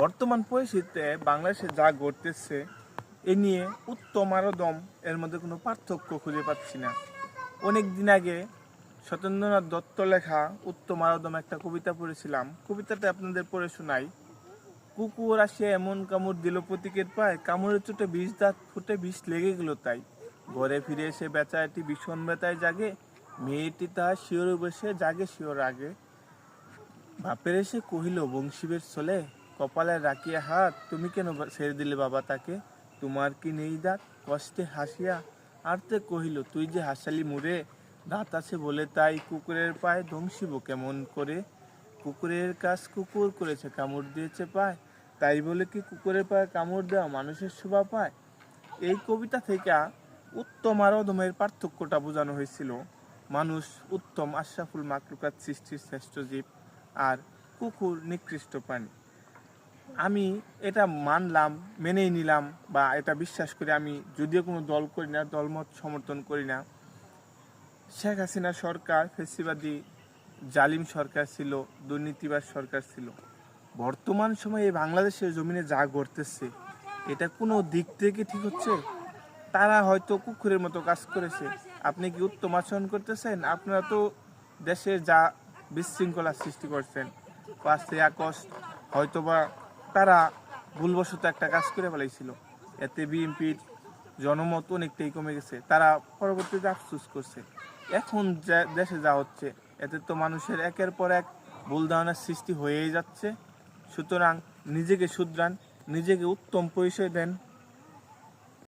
বর্তমান পরিস্থিতিতে বাংলাদেশে যা ঘটতেছে এ নিয়ে উত্তম আর অদম এর মধ্যে কোনো পার্থক্য খুঁজে পাচ্ছি না। অনেক দিন আগে সত্যেন্দ্রনাথ দত্ত লেখা উত্তম আর অদম একটা কবিতা পড়েছিলাম। কবিতাটা আপনাদের পড়ে শোনাই। কুকুর আসিয়া এমন কামড় দিল প্রতীকের পায়, কামড়ের চোটে 20 দাঁত ফুটে 20 লেগে গেল তাই। ঘরে ফিরে এসে বেচারাটি ভীষণ ব্যথায় জাগে, মেয়েটি তাহার শিওরে বসে জাগে শিওর আগে। বাপের এসে কহিল বংশীবের ছোলে, কপালে রাখিয়া হাত, তুমি কেন ছেড়ে দিলে বাবা তাকে? তোমার কি নেই দাঁত? কষ্টে হাসিয়া আরতে কহিল, তুই যে হাসালি মুরে, দাঁত আছে বলে তাই কুকুরের পায়ে ধ্বংসিব কেমন করে? কুকুরের কাজ কুকুর করেছে, কামড় দিয়েছে পায়, তাই বলে কি কুকুরের পায়ে কামড় দেওয়া মানুষের শোভা পায়? এই কবিতা থেকে উত্তম আর অধমের পার্থক্যটা বোঝানো হয়েছিল। মানুষ উত্তম আশরাফুল মাকলুকাত সৃষ্টির শ্রেষ্ঠ জীব, আর কুকুর নিকৃষ্ট প্রাণী। আমি এটা মানলাম, মেনেই নিলাম, বা এটা বিশ্বাস করি। আমি যদিও কোনো দল করি না, দলমত সমর্থন করি না। শেখ হাসিনা সরকার ফেসিবাদী জালিম সরকার ছিল, দুর্নীতিবাজ সরকার ছিল। বর্তমান সময়ে বাংলাদেশের জমিনে যা ঘটতেছে এটা কোনো দিক থেকে ঠিক হচ্ছে? তারা হয়তো কুকুরের মতো কাজ করেছে, আপনি কি উত্তম আচরণ করতেছেন? আপনারা তো দেশের যা বিশৃঙ্খলা সৃষ্টি করছেন, পাঁচই আগস্ট হয়তোবা তারা ভুলবশত একটা কাজ করে ফেলাইছিল, এতে বিএনপির জনমত অনেকটাই কমে গেছে। তারা পরবর্তীতে আফসোস করছে। এখন দেশে যা হচ্ছে এতে তো মানুষের একের পর এক ভুল ধারণার সৃষ্টি হয়েই যাচ্ছে। সুতরাং নিজেকে শুধরান, নিজেকে উত্তম পরিচয় দেন।